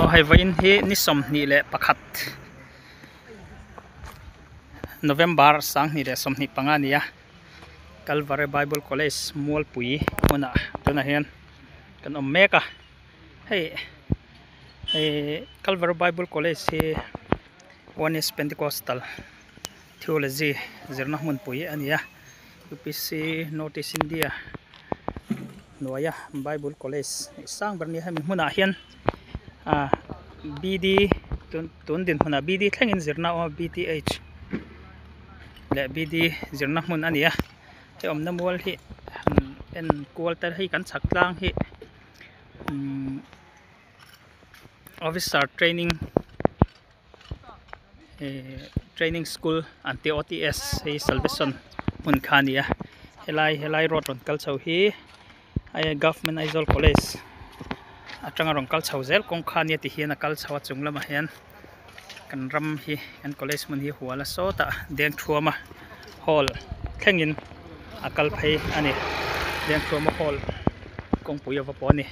hay vain hi ni som ni le pakhat November sang ni le som ni pangania Calvary Bible College Mual Pui muna tuna hian kan meka hey Calvary Bible College hi One is Pentecostal Theology zirna mun pui ania UPC Notice India Noya Bible College sang berni hami muna hian BD tun din muna BD thlengin zirna o BTH le BD zirna mun ania he omna mual hi en quarter hi kan chaklang hi officer training school anti OTS hi Salvation mun khania helai road on kalchau hi ai government Aizawl College atanga rong kalchau zel kong khania ti hian a kalchau chunglama hian kan ram hi an college mun hi huala sota deng thuama hall thlengin akal phei ani deng thuama hall kong puya va poni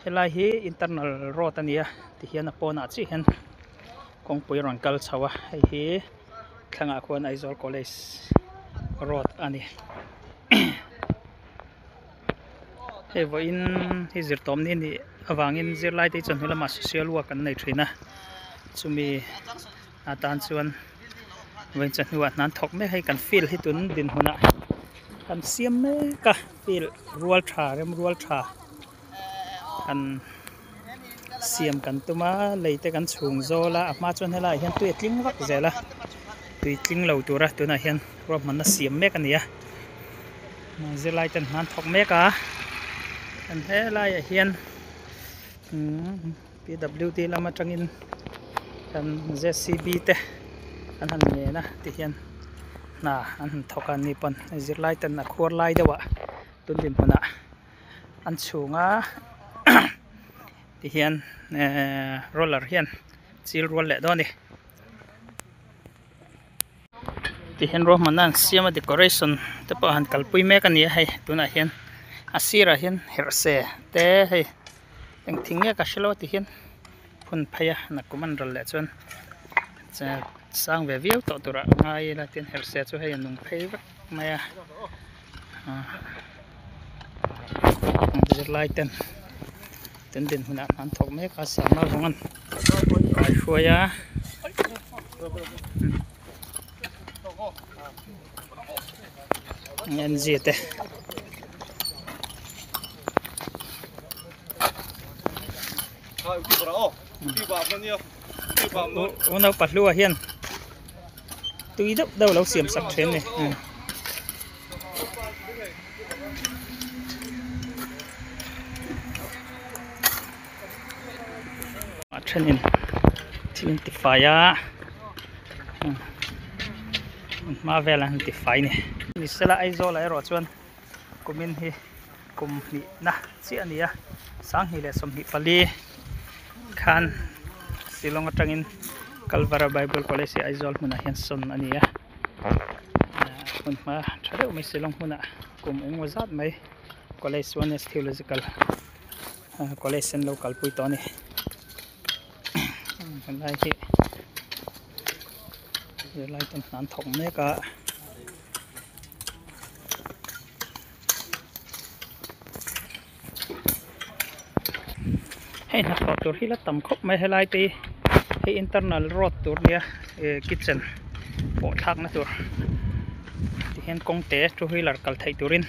helai hi internal road ania ti hian a pona chi hian kong puya rong kalchawa hi thlanga khon Aizawl College road ani he voin hi zirtom ni awangin zirlai te chon hulama social work kan nei thina chumi atan chuan wen chan huwa nan thok me hai kan feel hi tun din huna kan siam me ka feel rual tha kan siam kan tuma leite kan chung zola ama chon hela hian tu etling wak zela tu tling lo tura tuna hian ro man na siam me kan ya zirlai tan nan thok me ka an helai hian PWD lama tangin kan JCB te an han ne na ti hian na an thokan ni pon zirlai tan na khor lai dewa tun din huna an chunga ti hian roller hian chil roll le do ni ti hian ro manan siama decoration te pa han kalpui me kan ni hai tuna hian asira hian herse te hei eng thingya ka shelo ti hian phun phaya na kuman ral le chon sang ve viau to tura ngai la tin herse chu hei nung phei vak maya zirlai ten din huna an thok me ka sama rongan ai fuaya ngen jete Unau pahlua hian tui đâu lo siam sak then ni thenin 25 ya ma vela 25 ni nisela Aizawl ai ro chuan kumin hi kum ni na chi ania sang hi le som hi pali khan silong atangin Calvary Bible College Aizawl muna hian son ania kun ma thare umi silong muna kum eng wazat mai college one is theological college and local pui to ni kan lai hi lai tan nan thok me ka hey na tur hi la tam khop mai helai te hey internal road tur nia kitchen po thak na tur ti hen kong te two wheeler kal thai turin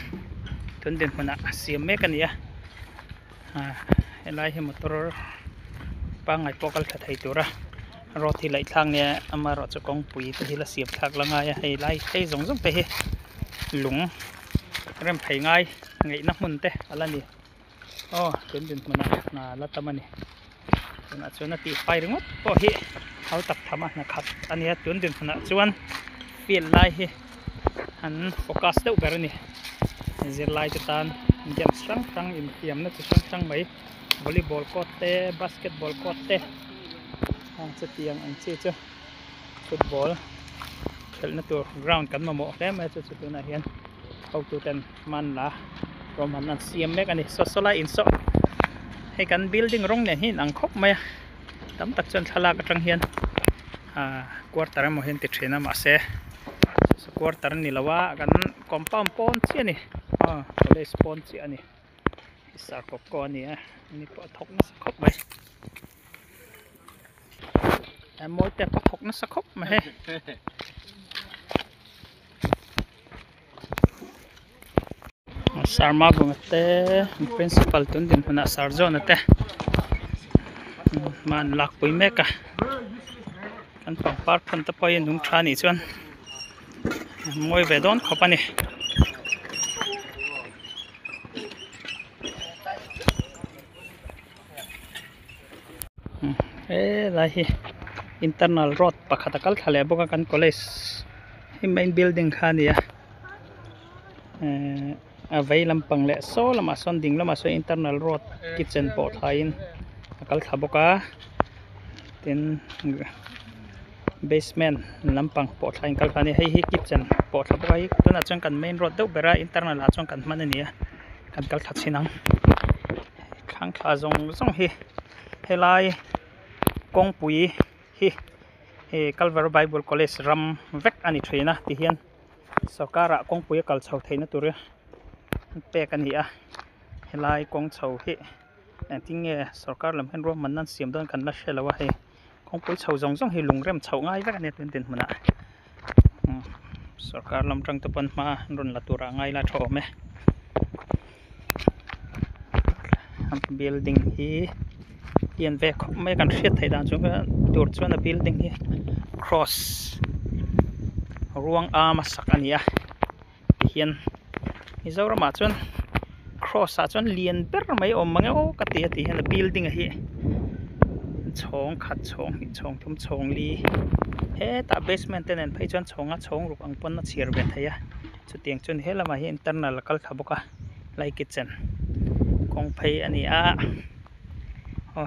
tun din huna siam me kan ya helai hi motor pangai pokal thai tura road hi lai thlang nia ama ro chu kong pui te hi la siam thak langa ya hey lai hey zong te hi lung rem phai ngai na mun te alani tun din mana na latamani na chuan ti pai ringot po hi hau tak thama na khat ania tun din mana chuan feel lai hi han focus deuh berani zir lai te tan game sang in fiam na chu sang mai volleyball court te basketball court te ang chetiang ang chi chu football khel na tur ground kan ma mo hle ma chu chu na hian hau tu ten man la rom han an siam mek ani so sola in so he kan building rong ne hin ang khop mai tam tak chuan thlalak atang hian quarter emaw hian ti thin a mahse quarter ni lawa kan compound pon chi ani college pon chi ani sar kop ko ani ni po thok na khop mai moi te po thok na sa khop ma he sarma bung te principal tun din huna sarjon te man lak pui meka kan pangpar phan ta pai nung thani chuan moi ve don khopani lai hi internal road pakhat kal thale boka kan college hi main building khania vei lampang le so lama son ding lama so internal road kitchen po thain akal thaboka tin basement lampang po thain kal khani hei hi kitchen po thaboka hi tuna chang kan main road deuh bera internal a chang kan man ania kan kal that chinang khang kha zong hi helai kongpui hi Calvary Bible College ram vek ani thina ti hian sarkara kongpui kal chho theina tur pe kan hi a helai kong chho hi tinge sarkar lam hen ro man nan siam don kan la shelawa he kongpui chho zong hi lungrem chho ngai vek ani tin hmana sarkar lam tang tapan ma ron la tura ngai la tho me building hi hian ve khop mai kan hriat thei dan chu tur chuan a building hi cross ruang ama sak ania hian Mizoram chuan cross a chuan lian ber mai om mange o ka ti hian building a hi chhong khat chhong hi chhong thum chhong li he ta basement ten en phei chuan chhonga chhong ruk ang pon na chhir ve theia chu tiang chuan helama hi internal kal thaboka lai kitchen kong phei ani a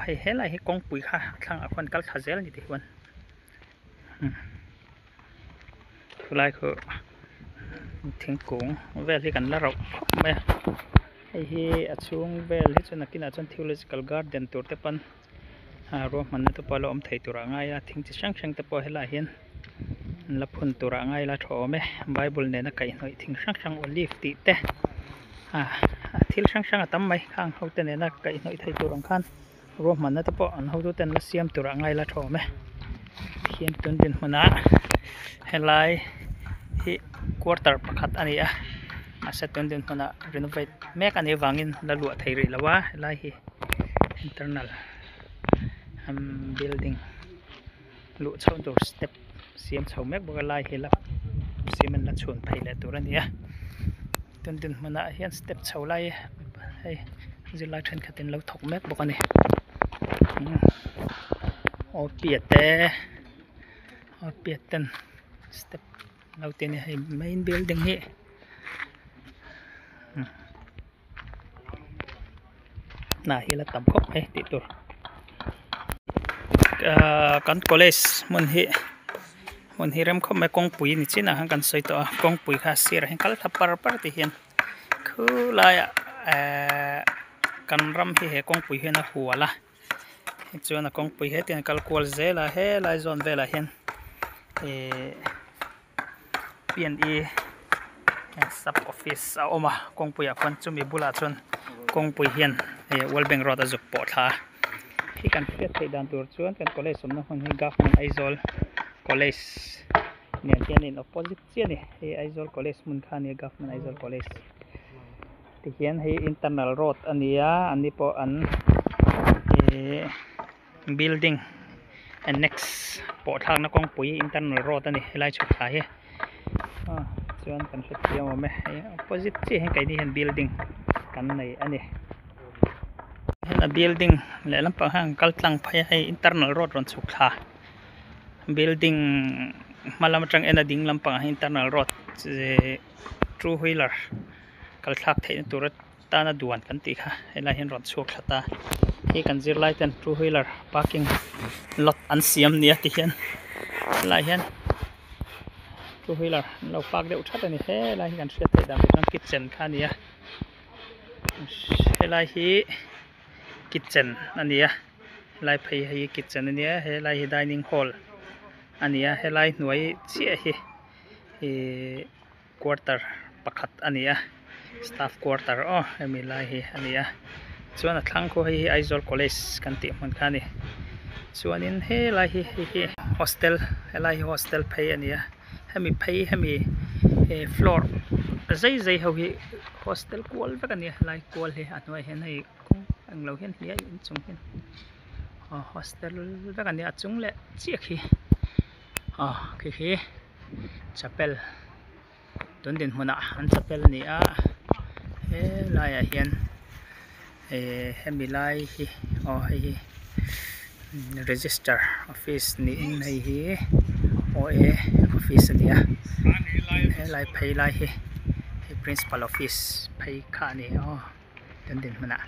hei helai hi kongpui kha thlang a khon kal thazel ni ti hwan khulai khu thingkung vel hi kan la ro khop me hei hi achung vel hi chuna kina chun theological garden tur te pan ro man na to palo om thei tura ngai a thing chi sang te po hela hian la phun tura ngai la tho me bible ne na kai noi thing sang olive ti te thil sang atam mai khang hote ne na kai noi thei turang khan ro man na te po an ho tu ten la siam tura ngai la tho me hian tun din hmana helai hi quarter pakhat ani a asa tun din hmana renovate mek ani wangin la lu thei ri lawa helai hi internal building lu chho tur step siam chho mek boka lai hi la cement la chhun phei le tur ania tun din hmana hian step chho lai hei zilai then khatin lo thok mek boka ni pieten step lautin hi main building hi na hi la tam khop ti tur kan college mun hi rem khop me kongpui ni china han kan soi to kongpui kha sir hen kal thapar par ti hian khulaya kan ram hi he kongpui he na huala chuan a kongpui he tin kal kual zela he lai zon vela hian PNE sub office a oma kongpui a khon chumi bula chun kongpui hian World Bank Road a zuk po tha hi kan hriat thei dan tur chuan kan college somna hmun hi government Aizawl college ne hian in opposite chiani hi Aizawl college mun kha ni government Aizawl college ti hian hi internal road ania ani po an building annex po thang na kongpui internal road ani helai chu tha hi chuan kan hriat thiam me opposite chi he kai ni hen building kan nei ani hen a building le lampang hang kal tlang phai hai internal road ron chuk tha building malam tang ena ding lampang internal road two wheeler kal thak thein turat tana duan kan ti kha helai hen ron chuk thata hi kan zir lai ten two wheeler parking lot an siam nia ti hian lai hian two wheeler lo park deuh that ani he lai kan hriat thei dan kan kitchen kha nia helai hi kitchen ania lai phei hi kitchen ania he lai hi dining hall ania he lai hnuai chia hi quarter pakhat ania staff quarter hemi lai hi ania chuan a thlang kho hi Aizawl college kan tih hmun kha ni chuanin he lai hi hostel he lai hi hostel phei ania hemi phei hemi floor zai ho hi hostel kual vek ania lai kual hi anoi hen hei kong anglo hen hi in chung hen hostel vek ania chung le chiak hi khi chapel tun din hmuna an chapel ni a he lai a hian hemi lai hi hi register office ni in hei hi OA office ania he lai phei lai hi principal office phei kha ni tun din hmuna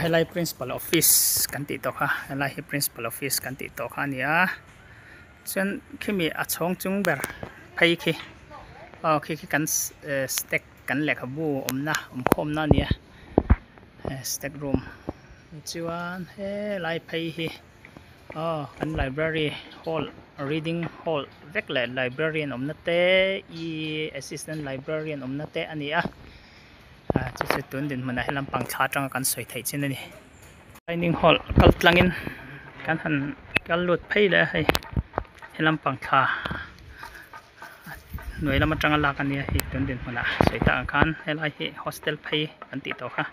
he lai principal office kan ti to kha he lai hi principal office kan ti to kha nia chuan khimi a chhawng chung ber phei khi khi kan stack kan lekhabu khomna nia stack room chuan he lai phei hi kan library hall reading hall vek le librarian omna te assistant librarian omna te ania chu tun din mana helam pang thla tang kan soi thei chin ani dining hall kal tlangin kan han kal lut phei le hei helam pang thla noi lama tanga la kan nia hi tun din mana soi ta kan helai hi hostel phei kan ti to kha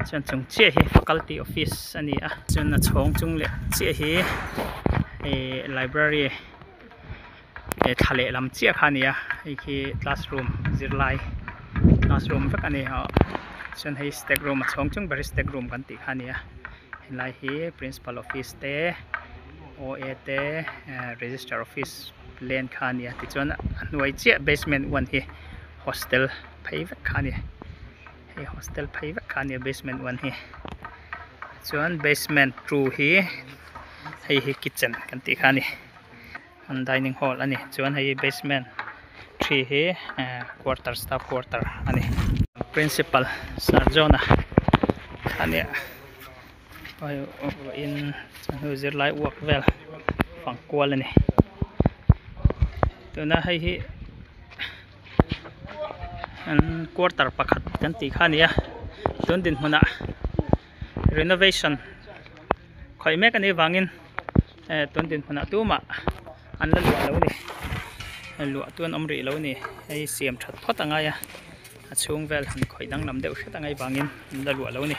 chuan chung che hi faculty office ani chuan na chhawng chung le che hi library thale lam chia kha nia hi classroom zirlai classroom vek ani chuan hei stack room a chhawng chung beri stack room kan ti kha nia helai hi principal office te OA te register office len kha nia ti chuan hnuai chia basement 1 hi hostel phei vek kha nia hei hostel phei vek kha nia basement 1 hi chuan basement 2 hi hei kitchen kan ti kha ni an dining hall ani chuan hei basement 3 hi quarter staff quarter ani principal sarjona ania in zir lai work vel phang kual ani tuna hei an quarter pakhat kan ti kha nia tun din hmuna renovation khoi mek ani wangin tun din hmuna tuma an la lua lo ni lua tuan omri lo ni hei siam that phot anga ya achung vel han khoi dang lam deuh hret angai wangin la lua lo ni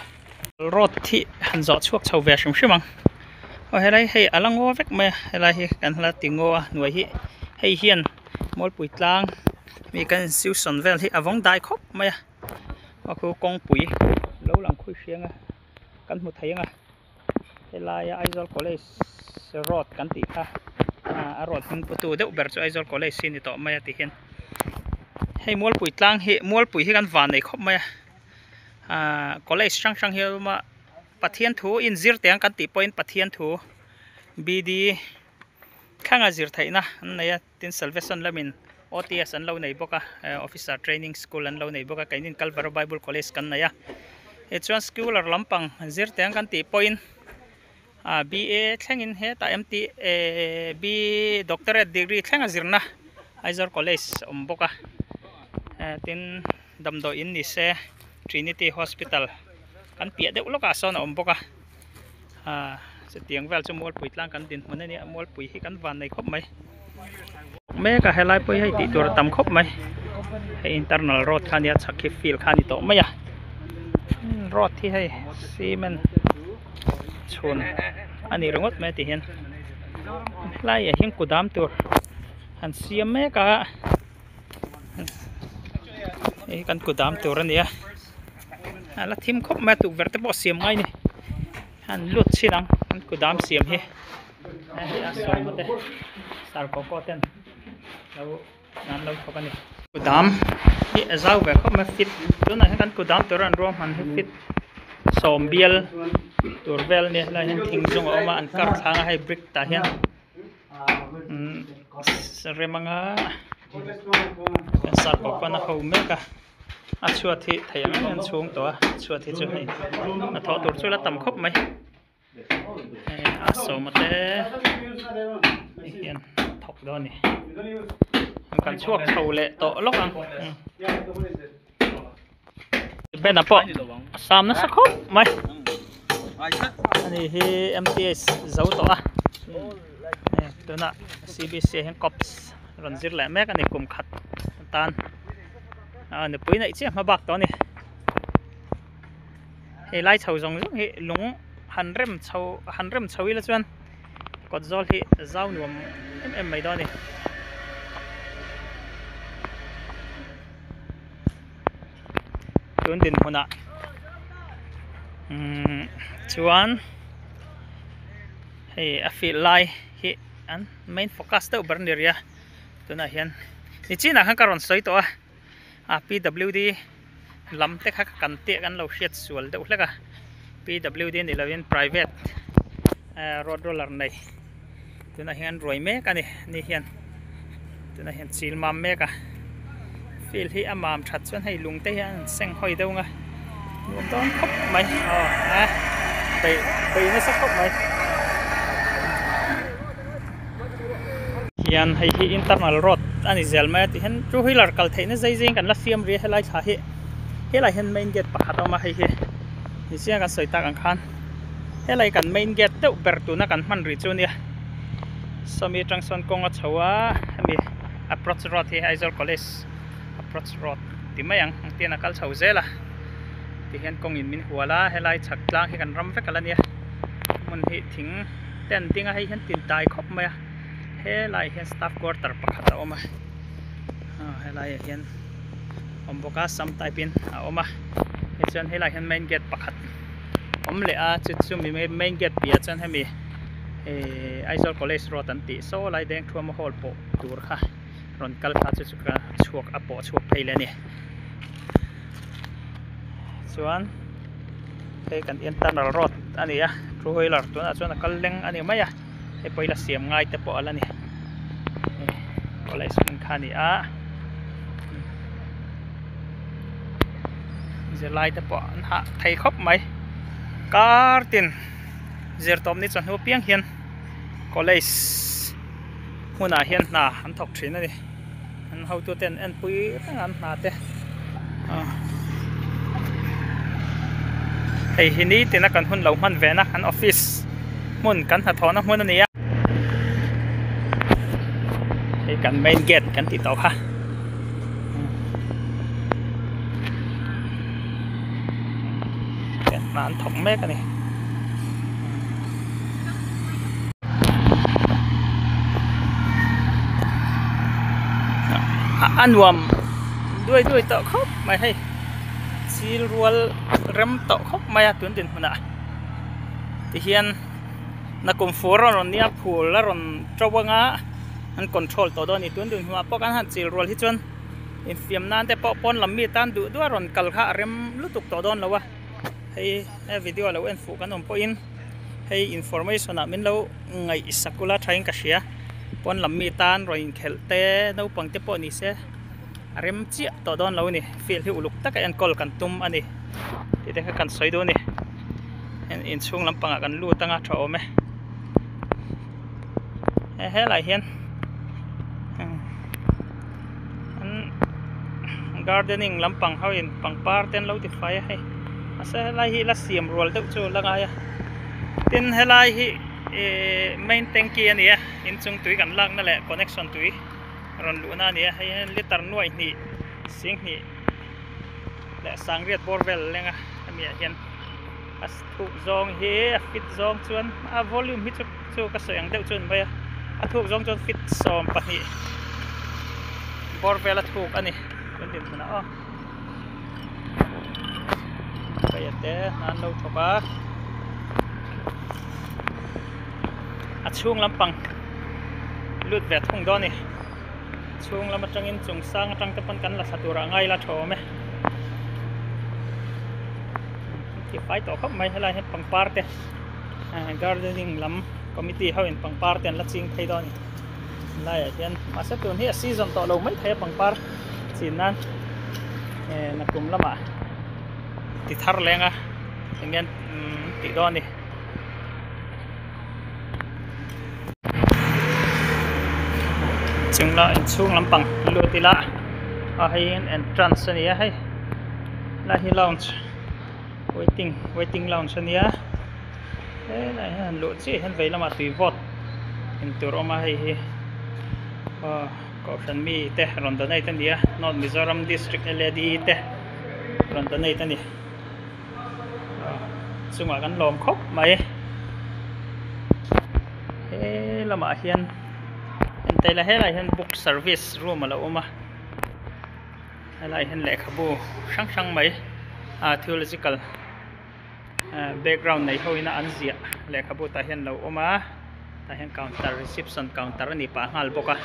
road thi han zo chuak chho ve shim shimang helai hei alango vek me helai hi kan hla tingo nuai hi hei hian mol pui tlang mi kan siu son vel hi avong dai khop mai khu kong pui lo lang khui hrianga kan hmu thei anga helai Aizawl college road kan ti kha a road hung putu deuh ber chu Aizawl college sin to mai ti hian hei mol pui tlang hi mol pui hi kan van nei khop mai college sang hi ma pathian thu in zir teng kan ti point pathian thu BD khanga zir thaina naya tin salvation lamin OTS an lo nei boka officer training school an lo nei boka kainin Calvary Bible College kan naya chuan school ar lampang zir teng kan ti point BA thlengin he ta MT B doctorate degree thlenga zirna Aizawl College boka tin damdo in ni se Trinity Hospital kan pia deuh loka sawn boka tiang vel chu mol pui tlang kan din hmun ani mol pui hi kan van nei khop mai me ka helai pui hei ti tur tam khop mai hei internal road khania chakhi field khani to mai road thi hei cement chhun ani rongot me ti hian lai hing kudam tur han siam me ka ei kan kudam tur ania ala thim khop ma tu verte bo siam ngai ni han lut chinang an kudam siam hi asom te sar ko ten lo nan lo khopani kudam hi azau ve khop ma fit tuna kan kudam toran rom han fit som bial turvel ni la hen thing jong oma an kar thanga hai brick ta hian remanga sar ko na ho meka chua thi theiang an chung to chua thi chu hei a tho tur chu la tam khop mai so mà thế hiện thọc đó nè cần chuộc sầu lệ tổ lốc ăn bên nào po sam nó sắc khóc mày này hi MTS dấu tổ à tôi nè CBC hiện cops rồi giật lại mấy cái này cùng khát tan nè bữa này chứ mà bạc đó nè hi lai chầu rong hi lúng han rem chầu là chuan có zol hi zau nuam em mai đó nè tuần din hona chuan hey afil lai hi an main focus to berneria tuna hian ni china han karon soi to a PWD lam te kha kan te kan lo hriat sual deuh hleka PWD 11 private road roller nei tuna hian roi me ka ni hian tuna hian chil mam me ka fil hi amam that chuan hei lung te hian seng hoi deuh nga nuam ton khop mai bei na sak khop mai hian hei hi internal road ani zelma ti hian two wheeler kal theina zai jing kan la siam ri helai tha hi helai hian main gate pakhat awma hei hi ni sia kan soi tak ang khan helai kan main gate deuh ber tu na kan man ri chu nia somi junction konga chawa ami approach road hi Aizawl College approach road ti mai ang tiana kal chho zela ti hian kong in min huala helai chak tlang hi kan ram ve kalania mun hi thing ten tinga hei hian tin tai khop mai helai hian staff quarter pakhat a awma helai hian omboka sam type in a awma he chuan helai hian main gate pakhat om le a chu mi main gate pia chuan hemi Aizawl College road an ti so lai deng thuam hol po tur kha ron kal kha chu ka chuak a po chuak pheile ni chuan he kan internal road ani a two wheeler tuna chuan kal leng ani mai a he poila siam ngai te po ala ni college man khani a je lai te po an ha thei khop mai kartin zertom ni chan hu piang hian college huna hian na an thok thin ani an how to ten en pui an na te hei hini tina kan hun lo man ve na an office mun kan ha thona mun ani ya hei kan main gate kan ti to kha mà anh thủng mét này anh nuông đuôi tọ khóc mày hay xí ruột rem tọ khóc mày tuyến tiền hồn à thì hiện na cùng phố rồi nia phủ là rồi trâu băng á anh control tọ đó ni tuyến tiền hoa bóc anh hạt xí ruột hết chân in phim nan te bóc pon làm mi tan đủ đuôi rồi cල් khá rem lúc tục tọ đó là wa hey video lo en fu kan om po in hey information a min lo ngai sakula thain ka sia pon lammi tan ro in khelte no pangte po ni se rem chi to don lo ni feel hi uluk tak an kol kan tum ani ti te kan soi do ni en in chung lampanga kan lu tanga tho me he lai hian gardening lampang how in pangpar ten lo ti fai hay asa lai hi la siam rol deuh chu langa ya tin helai hi main tanki ania in chung tui kan lak na le connection tui ron lu na nia hay liter nuai ni sing ni le sang riat borvel lenga amia hian as thu zong hi fit zong chuan a volume hi chu ka soyang deuh chun baya a thu zong chuan fit som pahni borvel a thuk ani kun tin na kaya te nan lo thoka a chung lampang lut ve thung do ni chung lam atangin chung sang atang te pan kan la satura ngai la tho me ti pai to khop mai helai het pang par te gardening lam committee ho in pang par ten la ching thei do ni lai hian asa tun hi season to lo mai thei pang par chin nan na kum lama ti thar lenga ngen ti do ni chung la in chung lampang lutila a hay entrance ania hay la hi lounge waiting lounge ania la han lu chi han vei lama tui vot in tur oma hi Caution mi te ronda nei tan dia North Mizoram district LD te ronda nei tan ni sunga kan lom khop mai he lama hian entai la helai hian book service room ala uma helai hian lekhabu sang mai theological background nei hoina anzia lekhabu ta hian lo uma ta hian counter reception counter ani pa ngal boka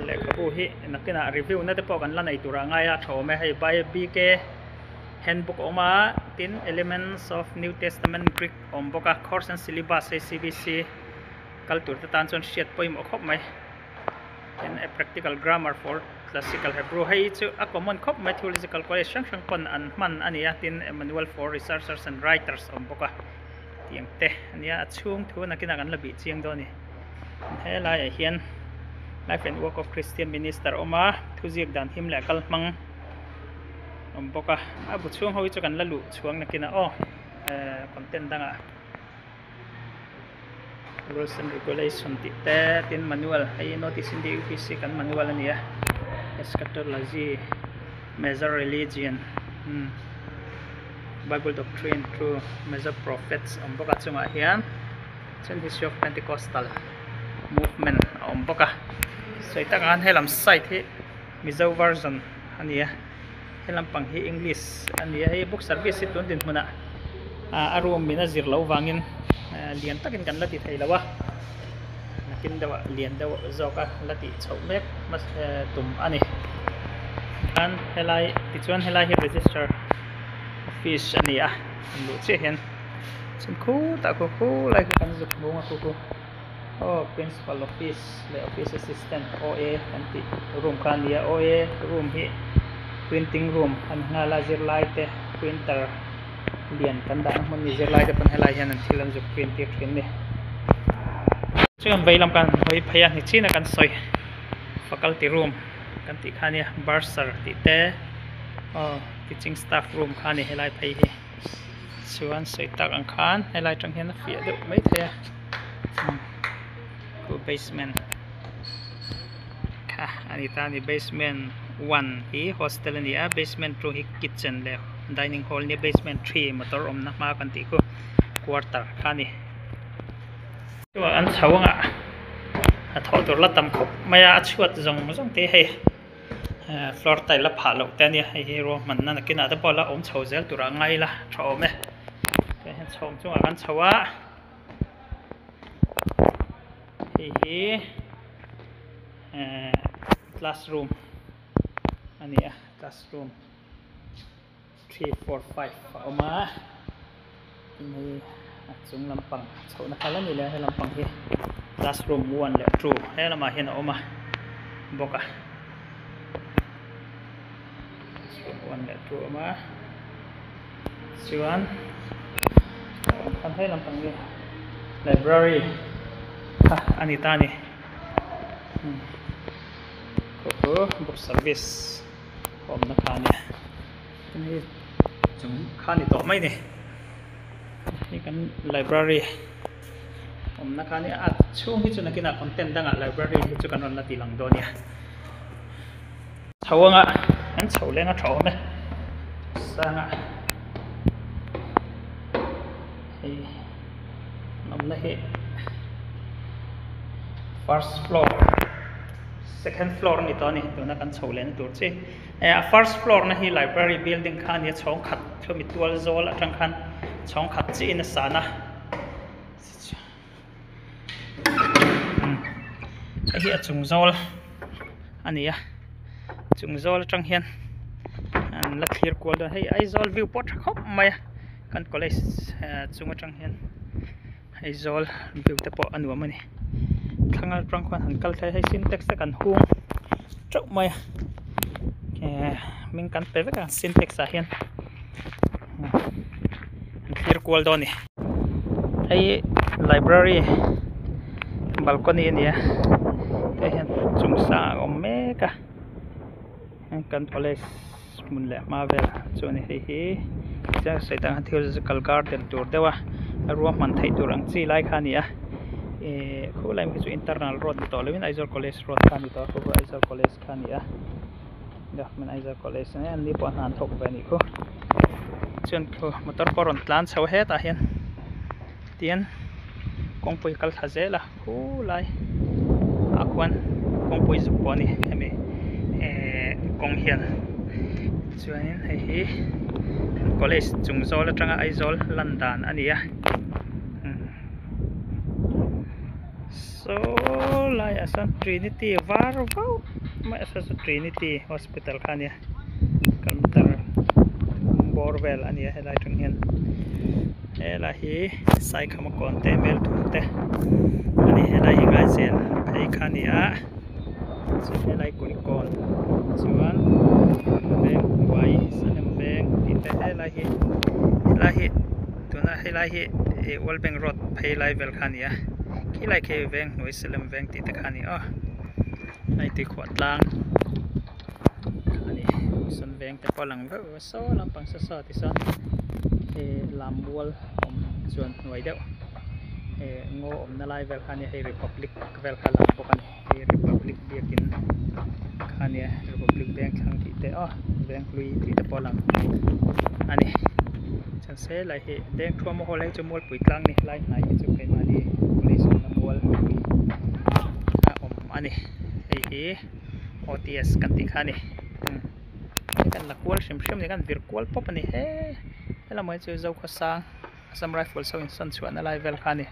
lekhabu hi nakina review na te po kan la nei tura ngaya thome hei by BK handbook oma tin elements of New Testament Greek omboka course and syllabus CBC culture ta tan chon shiat poim khop mai in a practical grammar for classical Hebrew hei chu a common khop mai theological college sang kon an man ania tin a manual for researchers and writers omboka tiang te ania chung thu nakina kan labi chiang do ni helai hian life and work of Christian minister oma thujiak dan him la kal mang omboka abu chung hoi chu kan lalu chuang nakina content danga rules and regulation ti te tin manual ai notice in the UPC kan manual ania eschatology major religion Bible doctrine through major prophets omboka chunga hian chen history of Pentecostal movement omboka so ita kan helam site hi Mizo version ania helam pang hi English ania hi book service tun din muna arum mina zirlo wangin lian takin kan lati thailawa nakin dawa lian dawa zoka lati chaumek mas tum ani kan helai tichuan helai hi register office ania lu che hen chin khu ta khu lai kan zuk bunga khu principal office le office assistant OA anti room kan dia OA room hi printing room an ngala zirlaite printer lian kan da mon ni zirlaite pan helai hian an thilam zuk print ti thin ni chuan veilam kan hoi phaya ni china kan soi faculty room kan ti khania bursar ti te teaching staff room khani helai phai hi chuan soi tak ang khan helai tang hian fi do mai thaya ko basement kha ani ta ni basement 1 hi hostel ni basement 2 hi kitchen le dining hall ni basement 3 motor om na ma kan ti ko quarter khani to an chawanga a tho tur la tam khop maya chuat zong te he floor tile la phalo te ni he ro man na kina ta pola om chhozel tura ngai la tho me ke hen chom chunga kan chawa hi classroom ania classroom 3 4 5 oma ini chung lampang chona khala ni le lampang hi classroom 1 le 2 he lama hian oma boka 1 le 2 oma chuan kan he lampang ni library ani tani book service om na khani ni chung khani to mai ni ni kan library om na khani chung hi chuna kina content danga library hi chu kan on la ti lang do nia thawanga an chholenga thawme sanga hi om na hi first floor second floor ni to ni tuna kan chholen tur chi first floor na hi library building khan ya chong khat thumi tual zol atang khan chong khat chi in sana hi chung zol ania chung zol atang hian an la clear ko da hei ai zol view pot khop mai kan college chung atang hian hei zol view te po anu mani thangal prang khan hankal thai hai syntax kan hung chok mai min kan pe ka syntax a hian clear kwal do ni ai library balcony ni hian chung sa om meka kan college mun le mavel chuni hi cha setang theological garden tur dewa ruam man thei tur ang chi lai khania khu lai mi chu internal road to lewin Aizawl college road khani to khu Aizawl college khania da men Aizawl college ne an ni po han thok ve ni khu chun khu motor poron tlan chho he ta hian tian kongpui kal thazela khu lai akwan kongpui zu poni hemi kong hian chuanin hi college chungzawl atanga Aizawl Landan ania so lai asan Trinity varvau mai asa Trinity hospital khania kaltar borvel ania helai tung hian hela hi sai khama konte mel thumte ani helai ngai zen phei khania chu helai kunikon chuan veng wai sanem veng tite helai hi tuna helai hi Walbank Road phei lai vel khania kilai ke veng noi salam veng tite khani ai ti khwat lang ani san veng te palang ve so lampang sa sa ti san lam wal om chuan noi deuh ngo om na lai vel khani hei Republic vel khalam pokan hei Republic biakin khania Republic Bank thang ti te veng lui ti te palang ani chan se lai he deng thua mo holai chu mol pui tlang ni lai nai chu kai mani police na mol om ani hei OTS kan ti khani kan la kwal shim ni kan vir kwal pop ani he ela mai chu zo kha sang Assam Rifle so in san chuan alai vel khani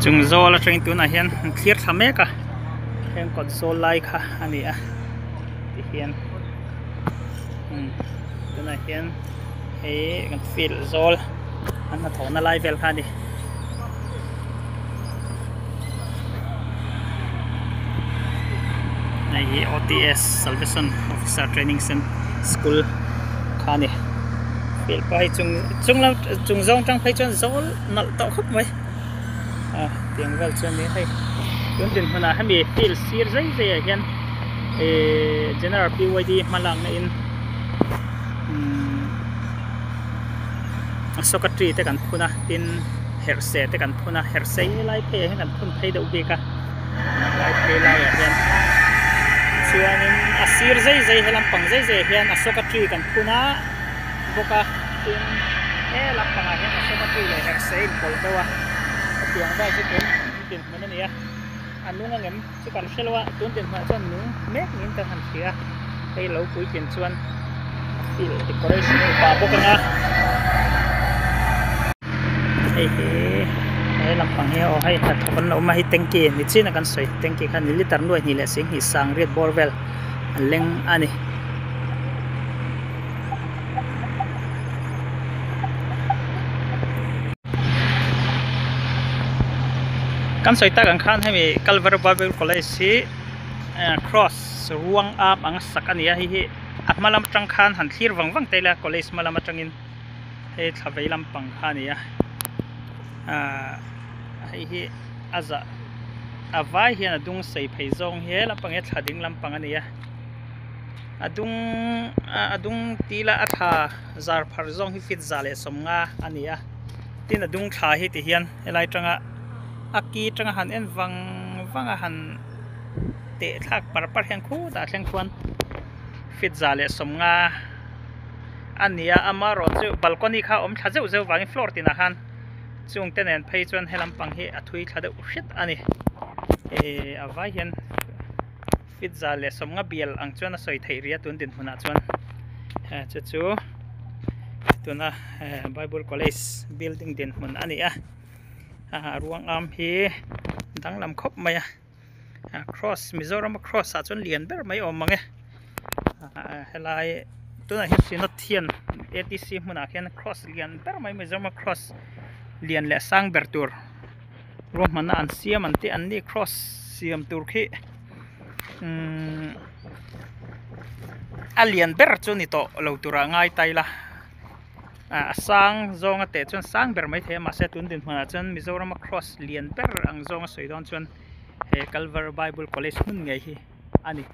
chung zo la train tu na hian clear thame ka hian console lai kha ani ti hian tu na hian he kan feel zol an na thona lai vel khani hi OTS Salvation Officer Training School khani feel pai chung zong tang phai chon zol nal to khop mai tiang vel chon ni hai tun din huna hami feel sir zai zai hian general PYD malang na in secretary te kan phuna tin herse te kan phuna herse lai phe kan phun thei deuh bi ka lai phe lai hian chuanin asir zai zai helam pang zai zai hian secretary kan phuna boka tin lampang hian secretary le herse pol dewa tiang ba chu tin mana ni anung ngam chu kan selwa tun tin ma chon nu mek nin ta han thia ei lo pui tin chuan til decoration pa boka nga ei lampang he o hai hat kon lo ma hi tengki ni china kan soi tengki khan liter nuai ni le sing hi sang red borvel leng ani kan soi ta kan khan hemi Calvary Bible College hi cross ruang ap ang sakania hi malam tang khan han thlir wang tela college malam atangin he thavei lampang khania hi aza avai hian adung sei phei zong he lampang e thading lampang ania adung tila atha zar phar zong hi fit zale somnga ania tin adung tha hi ti hian elai tanga aki tanga han en wanga han te thak par hian khu da thleng khuan fit zale somnga ania amaro chu balcony kha om thajeu zeu wangi floor tina han chung tenen phei chuan helam pang hi athui thade ushit ani avai hian fit zale somnga bial ang chuan a soi thei ria tun din huna chuan chu tuna Bible College building din mun ani ruang am hi danglam khop mai cross Mizoram cross a chun lian ber mai om mange helai tuna hi sinot thian ATC huna khian cross lian ber mai Mizoram cross lian le sang ber tur ro man an siam an ti an ni cross siam tur khi alian ber chu ni to lo tura ngai taila sang zong a te chuan sang ber mai the ma se tun din hmana chuan Mizoram cross lian per ang zong a soidon chuan he Calvary Bible College mun ngai hi ani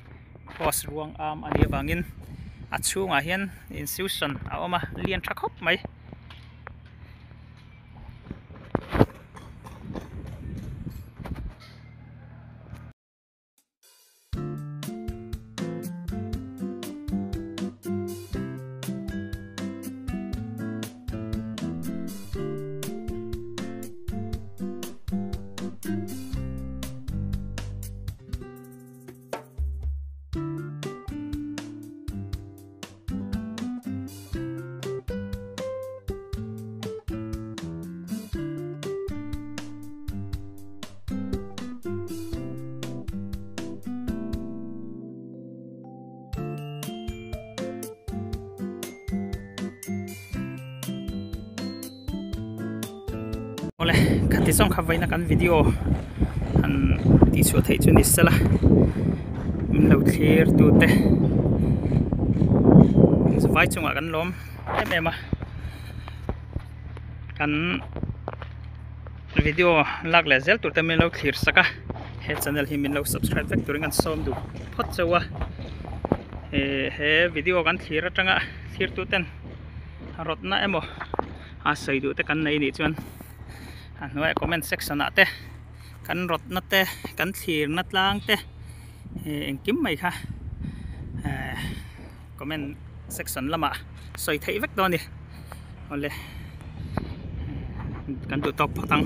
cross ruang ani bangin a chunga hian institution a oma lian tha khop mai ole khati song khavai na kan video an ti chu thei chu ni sala lo clear tu te vai chunga kan lom em a kan video lag le zel tur te min lo clear saka he channel hi min lo subscribe vek turing an som du phot chawa he video kan clear atanga clear tu ten rotna emo a sei du te kan nei ni chuan nói comment section ate kan rot na te kan thir na tlang te en kim mai kha comment section lama soi thei vek do ni ole kan tu top patang